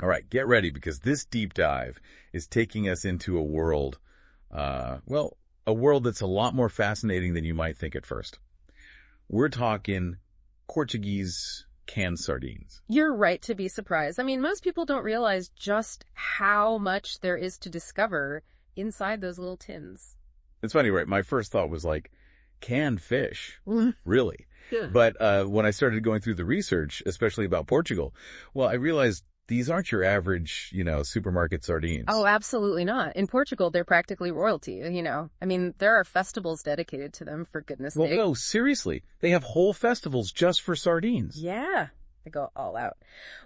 All right, get ready because this deep dive is taking us into a world, a world that's a lot more fascinating than you might think at first. We're talking Portuguese canned sardines. You're right to be surprised. I mean, most people don't realize just how much there is to discover inside those little tins. It's funny, right? My first thought was like, canned fish? Really? Yeah. But when I started going through the research, especially about Portugal, well, I realized these aren't your average, supermarket sardines. Oh, absolutely not. In Portugal, they're practically royalty, I mean, there are festivals dedicated to them, for goodness sake. Well, no, seriously. They have whole festivals just for sardines. Yeah. They go all out.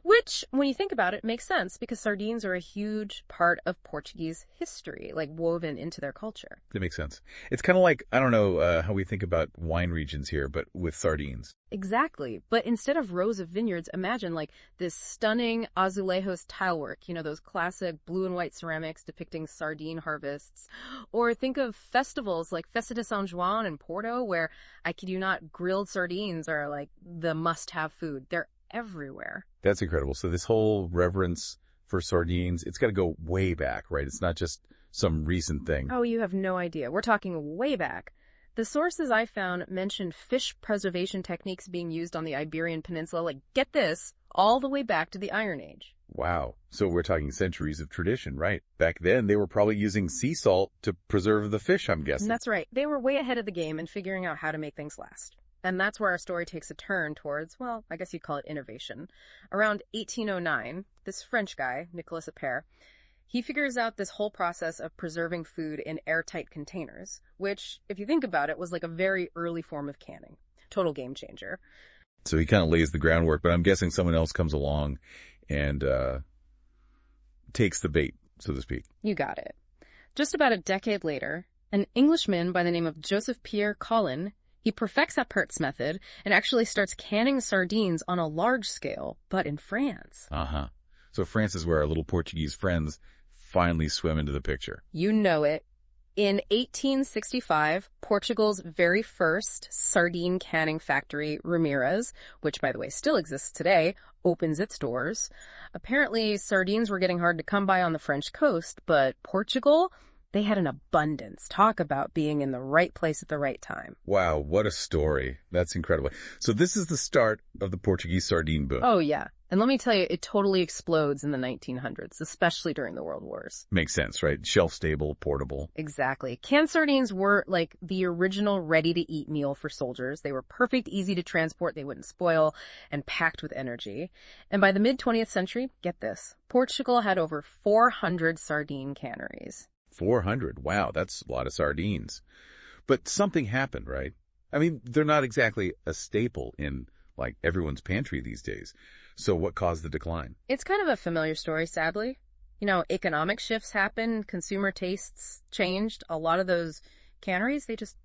Which, when you think about it, makes sense because sardines are a huge part of Portuguese history, like woven into their culture. That makes sense. It's kind of like, I don't know how we think about wine regions here, but with sardines. Exactly. But instead of rows of vineyards, imagine like this stunning azulejos tilework, those classic blue and white ceramics depicting sardine harvests. Or think of festivals like Festa de São João in Porto, where, I kid you not, grilled sardines are like the must-have food. They're everywhere. That's incredible. So this whole reverence for sardines, it's got to go way back, right? It's not just some recent thing. Oh, you have no idea. We're talking way back. The sources I found mentioned fish preservation techniques being used on the Iberian Peninsula, like, get this, all the way back to the Iron Age. Wow. So we're talking centuries of tradition, right? Back then, they were probably using sea salt to preserve the fish, I'm guessing. And that's right. They were way ahead of the game in figuring out how to make things last. And that's where our story takes a turn towards, well, I guess you'd call it innovation. Around 1809, this French guy, Nicolas Appert, he figures out this whole process of preserving food in airtight containers, which, if you think about it, was like a very early form of canning. Total game changer. So he kind of lays the groundwork, but I'm guessing someone else comes along and takes the bait, so to speak. You got it. Just about a decade later, an Englishman by the name of Joseph Pierre Collin, he perfects Appert's method and actually starts canning sardines on a large scale, but in France. Uh-huh. So France is where our little Portuguese friends finally swim into the picture. You know it. In 1865, Portugal's very first sardine canning factory, Ramirez, which, by the way, still exists today, opens its doors. Apparently, sardines were getting hard to come by on the French coast, but Portugal, they had an abundance. Talk about being in the right place at the right time. Wow, what a story. That's incredible. So this is the start of the Portuguese sardine boom. Oh, yeah. And let me tell you, it totally explodes in the 1900s, especially during the World Wars. Makes sense, right? Shelf-stable, portable. Exactly. Canned sardines were like the original ready-to-eat meal for soldiers. They were perfect, easy to transport, they wouldn't spoil, and packed with energy. And by the mid-20th century, get this, Portugal had over 400 sardine canneries. 400. Wow, that's a lot of sardines. But something happened, right? I mean, they're not exactly a staple in, like, everyone's pantry these days. So what caused the decline? It's kind of a familiar story, sadly. Economic shifts happened, consumer tastes changed. A lot of those canneries, they just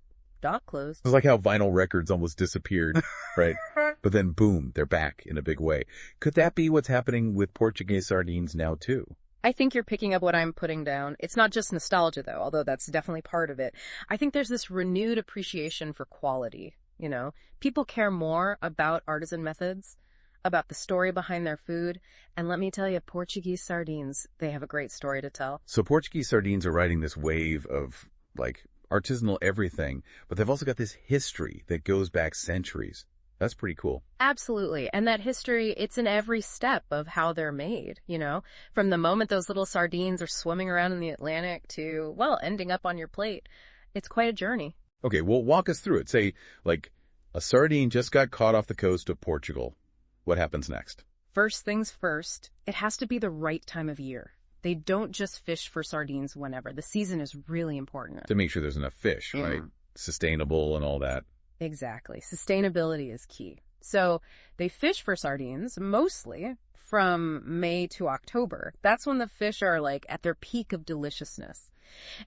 got closed. It's like how vinyl records almost disappeared, right? But then, boom, they're back in a big way. Could that be what's happening with Portuguese sardines now, too? I think you're picking up what I'm putting down. It's not just nostalgia, though, although that's definitely part of it. I think there's this renewed appreciation for quality, People care more about artisan methods, about the story behind their food. And let me tell you, Portuguese sardines, they have a great story to tell. So Portuguese sardines are riding this wave of, like, artisanal everything, but they've also got this history that goes back centuries. That's pretty cool. Absolutely. And that history, it's in every step of how they're made, From the moment those little sardines are swimming around in the Atlantic to, well, ending up on your plate. It's quite a journey. Okay, well, walk us through it. Say, like, a sardine just got caught off the coast of Portugal. What happens next? First things first, it has to be the right time of year. They don't just fish for sardines whenever. The season is really important. To make sure there's enough fish, right? Sustainable and all that. Exactly. Sustainability is key. So they fish for sardines mostly from May to October. That's when the fish are like at their peak of deliciousness.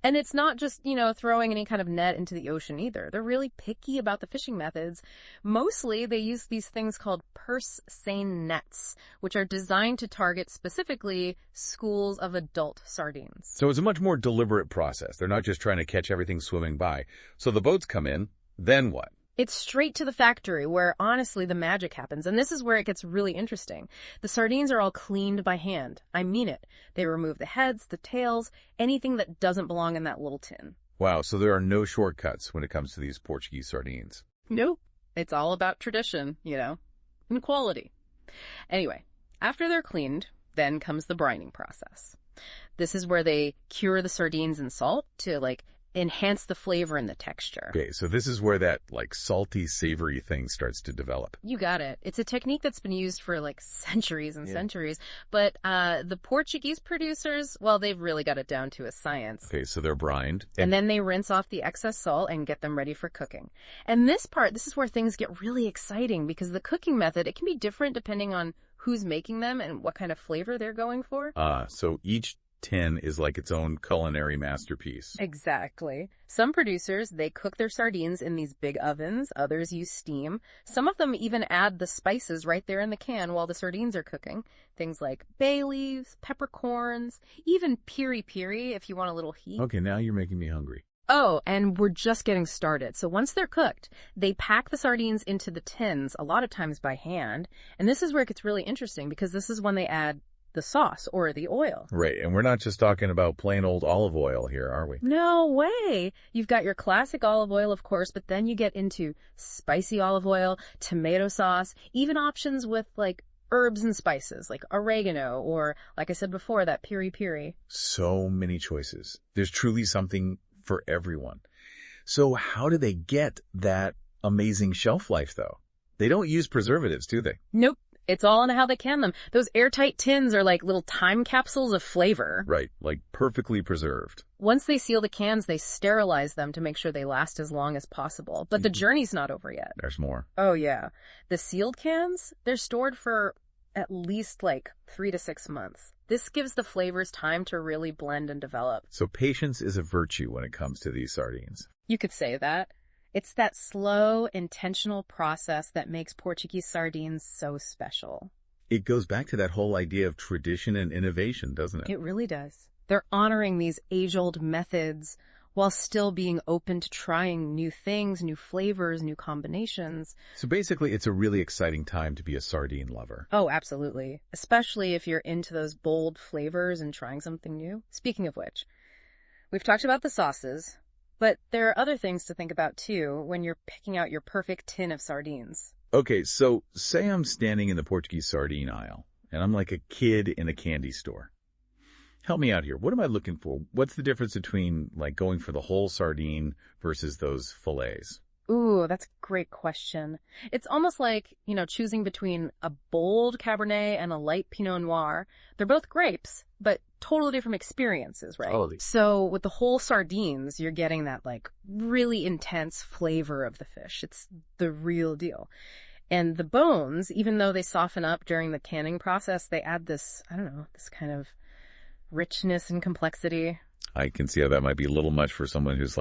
And it's not just, throwing any kind of net into the ocean either. They're really picky about the fishing methods. Mostly they use these things called purse seine nets, which are designed to target specifically schools of adult sardines. So it's a much more deliberate process. They're not just trying to catch everything swimming by. So the boats come in, then what? It's straight to the factory where, honestly, the magic happens. And this is where it gets really interesting. The sardines are all cleaned by hand. I mean it. They remove the heads, the tails, anything that doesn't belong in that little tin. Wow, so there are no shortcuts when it comes to these Portuguese sardines. Nope. It's all about tradition, and quality. Anyway, after they're cleaned, then comes the brining process. This is where they cure the sardines in salt to, enhance the flavor and the texture. Okay, so this is where that, salty, savory thing starts to develop. You got it. It's a technique that's been used for, centuries and centuries. But the Portuguese producers, well, they've really got it down to a science. Okay, so they're brined. And then they rinse off the excess salt and get them ready for cooking. And this is where things get really exciting because the cooking method, it can be different depending on who's making them and what kind of flavor they're going for. So each tin is like its own culinary masterpiece. Exactly. Some producers, they cook their sardines in these big ovens. Others use steam. Some of them even add the spices right there in the can while the sardines are cooking. Things like bay leaves, peppercorns, even piri-piri if you want a little heat. Okay, now you're making me hungry. Oh, and we're just getting started. So once they're cooked, they pack the sardines into the tins, a lot of times by hand. And this is where it gets really interesting because this is when they add the sauce or the oil. Right, and we're not just talking about plain old olive oil here, are we? No way. You've got your classic olive oil, of course, but then you get into spicy olive oil, tomato sauce, even options with herbs and spices like oregano or, like I said before, that piri-piri. So many choices. There's truly something for everyone. So how do they get that amazing shelf life, though? They don't use preservatives, do they? Nope. It's all in how they can them. Those airtight tins are like little time capsules of flavor. Right, perfectly preserved. Once they seal the cans, they sterilize them to make sure they last as long as possible. But the journey's not over yet. There's more. Oh, yeah. The sealed cans, they're stored for at least 3 to 6 months. This gives the flavors time to really blend and develop. So patience is a virtue when it comes to these sardines. You could say that. It's that slow, intentional process that makes Portuguese sardines so special. It goes back to that whole idea of tradition and innovation, doesn't it? It really does. They're honoring these age-old methods while still being open to trying new things, new flavors, new combinations. So basically, it's a really exciting time to be a sardine lover. Oh, absolutely. Especially if you're into those bold flavors and trying something new. Speaking of which, we've talked about the sauces. But there are other things to think about, too, when you're picking out your perfect tin of sardines. Okay, so say I'm standing in the Portuguese sardine aisle, and I'm like a kid in a candy store. Help me out here. What am I looking for? What's the difference between, going for the whole sardine versus those fillets? Ooh, that's a great question. It's almost like, choosing between a bold Cabernet and a light Pinot Noir. They're both grapes, but totally different experiences, right? Totally. So with the whole sardines, you're getting that really intense flavor of the fish. It's the real deal. And the bones, even though they soften up during the canning process, they add this kind of richness and complexity. I can see how that might be a little much for someone who's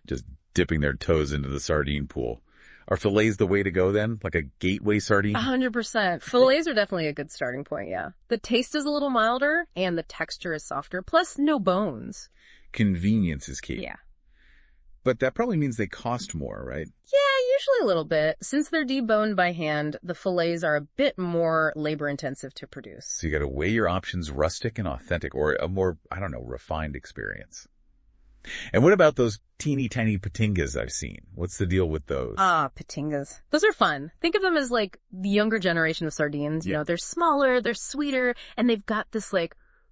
just dipping their toes into the sardine pool. Are fillets the way to go then? Like a gateway sardine? 100%. Fillets are definitely a good starting point, yeah. The taste is a little milder and the texture is softer, plus no bones. Convenience is key. Yeah. But that probably means they cost more, right? Yeah, usually a little bit. Since they're deboned by hand, the fillets are a bit more labor-intensive to produce. So you got to weigh your options, rustic and authentic, or a more, refined experience. And what about those teeny tiny patingas I've seen? What's the deal with those? Patingas. Those are fun. Think of them as the younger generation of sardines. Yeah. They're smaller, they're sweeter, and they've got this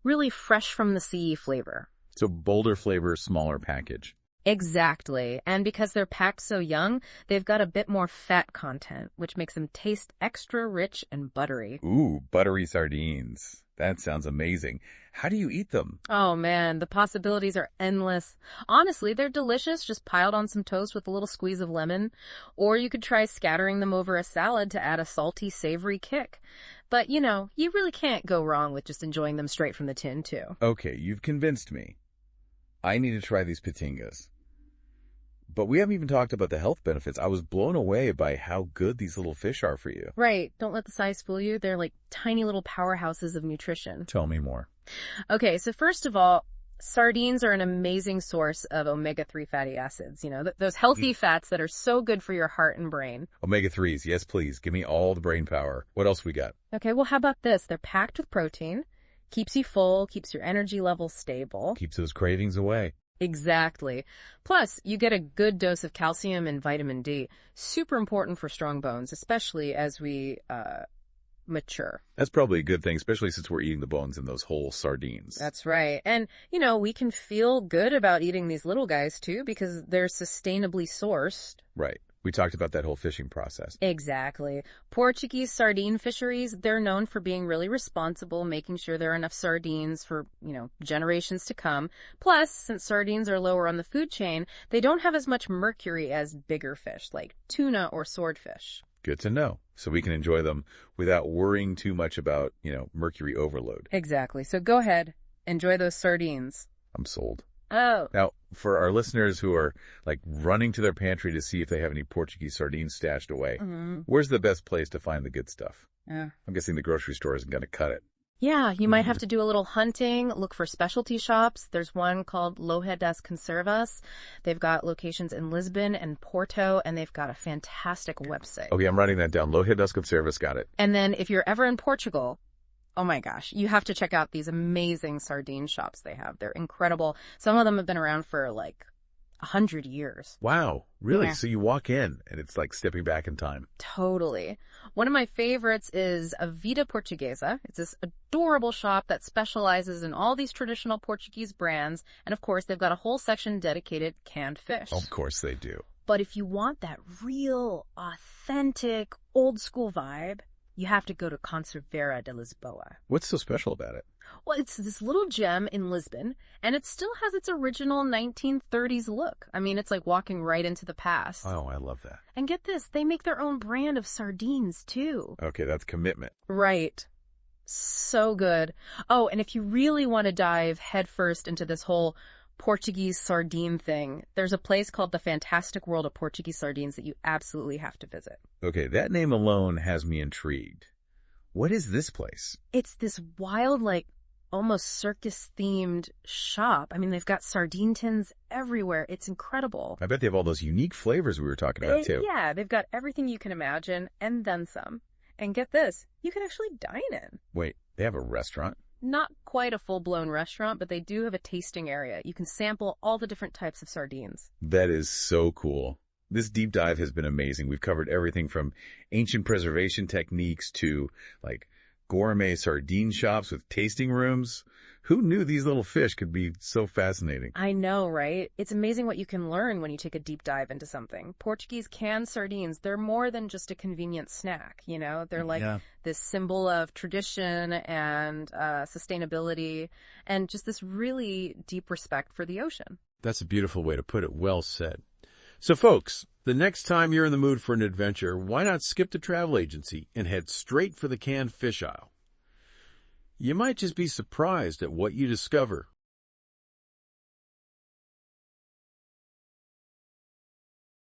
really fresh from the sea flavor. So bolder flavor, smaller package. Exactly. And because they're packed so young, they've got a bit more fat content, which makes them taste extra rich and buttery. Ooh, buttery sardines. That sounds amazing. How do you eat them? Oh man, the possibilities are endless. Honestly, they're delicious, just piled on some toast with a little squeeze of lemon. Or you could try scattering them over a salad to add a salty, savory kick. But, you really can't go wrong with just enjoying them straight from the tin, too. Okay, you've convinced me. I need to try these patingas. But we haven't even talked about the health benefits. I was blown away by how good these little fish are for you. Right. Don't let the size fool you. They're like tiny little powerhouses of nutrition. Tell me more. Okay, so first of all, Sardines are an amazing source of omega-3 fatty acids, those healthy fats that are so good for your heart and brain. Omega-3s, yes please. Give me all the brain power. What else we got? Okay, well, how about this? They're packed with protein, keeps you full, keeps your energy levels stable. Keeps those cravings away. Exactly. Plus, you get a good dose of calcium and vitamin D. Super important for strong bones, especially as we mature. That's probably a good thing, especially since we're eating the bones in those whole sardines. That's right. And, we can feel good about eating these little guys, too, because they're sustainably sourced. Right. We talked about that whole fishing process. Exactly. Portuguese sardine fisheries, they're known for being really responsible, making sure there are enough sardines for, generations to come. Plus, since sardines are lower on the food chain, they don't have as much mercury as bigger fish, like tuna or swordfish. Good to know. So we can enjoy them without worrying too much about, mercury overload. Exactly. So go ahead, enjoy those sardines. I'm sold. Oh. Now, for our listeners who are running to their pantry to see if they have any Portuguese sardines stashed away, where's the best place to find the good stuff? Yeah. I'm guessing the grocery store isn't going to cut it. Yeah, you might have to do a little hunting, look for specialty shops. There's one called Loja das Conservas. They've got locations in Lisbon and Porto, and they've got a fantastic website. Okay, I'm writing that down. Loja das Conservas, got it. And then if you're ever in Portugal, oh my gosh, you have to check out these amazing sardine shops they have. They're incredible. Some of them have been around for 100 years. Wow, really? Yeah. So you walk in and it's like stepping back in time. Totally. One of my favorites is A Vida Portuguesa. It's this adorable shop that specializes in all these traditional Portuguese brands. And of course, they've got a whole section dedicated to canned fish. Of course they do. But if you want that real, authentic, old school vibe, you have to go to Conserveira de Lisboa. What's so special about it? Well, it's this little gem in Lisbon, and it still has its original 1930s look. I mean, it's like walking right into the past. Oh, I love that. And get this, they make their own brand of sardines, too. Okay, that's commitment. Right. So good. Oh, and if you really want to dive headfirst into this whole Portuguese sardine thing, there's a place called the Fantastic World of Portuguese Sardines that you absolutely have to visit. Okay, that name alone has me intrigued. What is this place? It's this wild, almost circus-themed shop. I mean, they've got sardine tins everywhere. It's incredible. I bet they have all those unique flavors we were talking about, too. Yeah, they've got everything you can imagine, and then some. And get this, you can actually dine in. Wait, they have a restaurant? Not quite a full-blown restaurant, but they do have a tasting area. You can sample all the different types of sardines. That is so cool. This deep dive has been amazing. We've covered everything from ancient preservation techniques to, gourmet sardine shops with tasting rooms. Who knew these little fish could be so fascinating? I know, right? It's amazing what you can learn when you take a deep dive into something. Portuguese canned sardines, they're more than just a convenient snack, They're this symbol of tradition and sustainability and just this really deep respect for the ocean. That's a beautiful way to put it. Well said. So, folks, the next time you're in the mood for an adventure, why not skip the travel agency and head straight for the canned fish aisle? You might just be surprised at what you discover